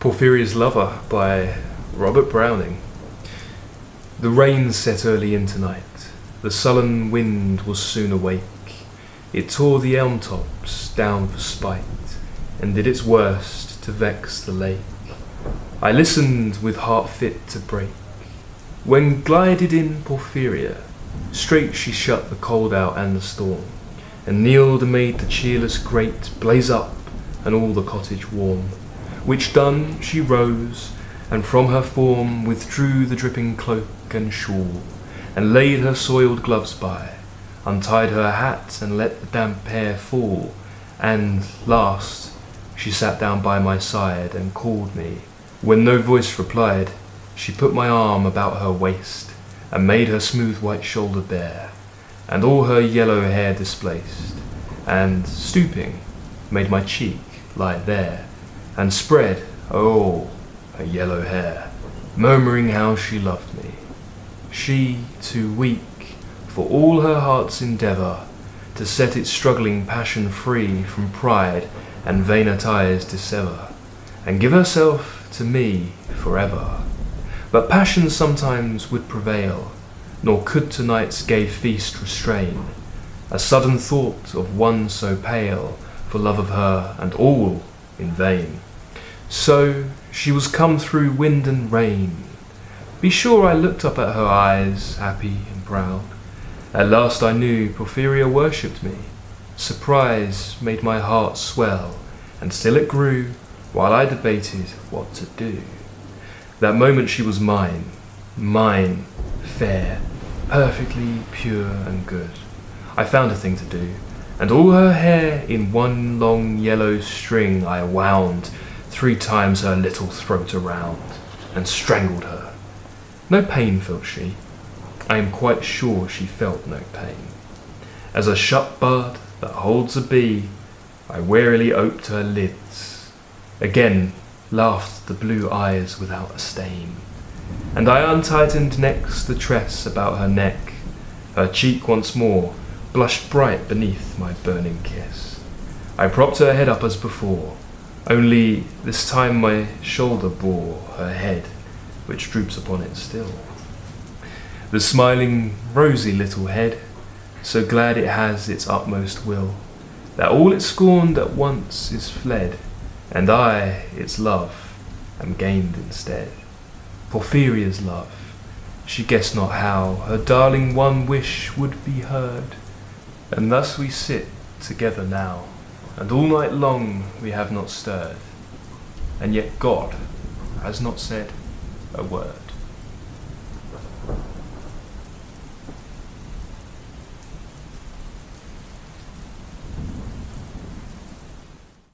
Porphyria's Lover by Robert Browning. The rain set early into night. The sullen wind was soon awake. It tore the elm tops down for spite, and did its worst to vex the lake. I listened with heart fit to break, when glided in Porphyria. Straight she shut the cold out and the storm, and kneeled and made the cheerless grate blaze up, and all the cottage warm. Which done, she rose, and from her form withdrew the dripping cloak and shawl, and laid her soiled gloves by, untied her hat, and let the damp hair fall, and, last, she sat down by my side, and called me. When no voice replied, she put my arm about her waist, and made her smooth white shoulder bare, and all her yellow hair displaced, and, stooping, made my cheek lie there, and spread, oh, her yellow hair, murmuring how she loved me. She, too weak, for all her heart's endeavour, to set its struggling passion free from pride and vainer ties dissever, and give herself to me forever. But passion sometimes would prevail, nor could tonight's gay feast restrain a sudden thought of one so pale, for love of her, and all in vain. So she was come through wind and rain. Be sure I looked up at her eyes, happy and proud. At last I knew Porphyria worshipped me. Surprise made my heart swell, and still it grew, while I debated what to do. That moment she was mine, fair, perfectly pure and good. I found a thing to do, and all her hair in one long yellow string I wound 3 times her little throat around, and strangled her. No pain felt she. I am quite sure she felt no pain. As a shut bud that holds a bee, I warily oped her lids. Again laughed the blue eyes without a stain, and I untightened next the tress about her neck. Her cheek once more blushed bright beneath my burning kiss. I propped her head up as before, only this time my shoulder bore her head, which droops upon it still. The smiling, rosy little head, so glad it has its utmost will, that all it scorned at once is fled, and I, its love, am gained instead. Porphyria's love, she guessed not how her darling one wish would be heard. And thus we sit together now, and all night long we have not stirred, and yet God has not said a word.